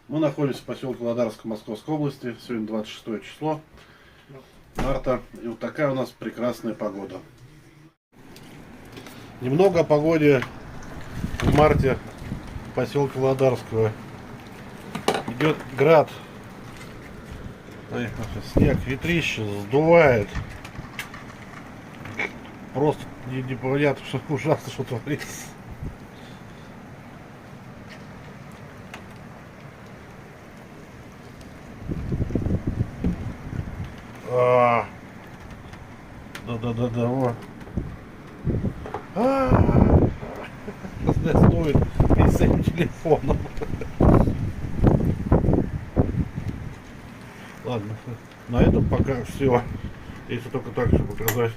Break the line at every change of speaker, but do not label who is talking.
Мы находимся в поселке Володарском Московской области. Сегодня 26 число марта. И вот такая у нас прекрасная погода. Немного о погоде в марте в поселке Володарского. Идет град. Снег, ветрище сдувает. Просто непонятно, что ужасно, что творится. Да-да-да-да, вот. Стоит и с этим телефоном. Ладно, на этом пока все. Если только так, чтобы показать.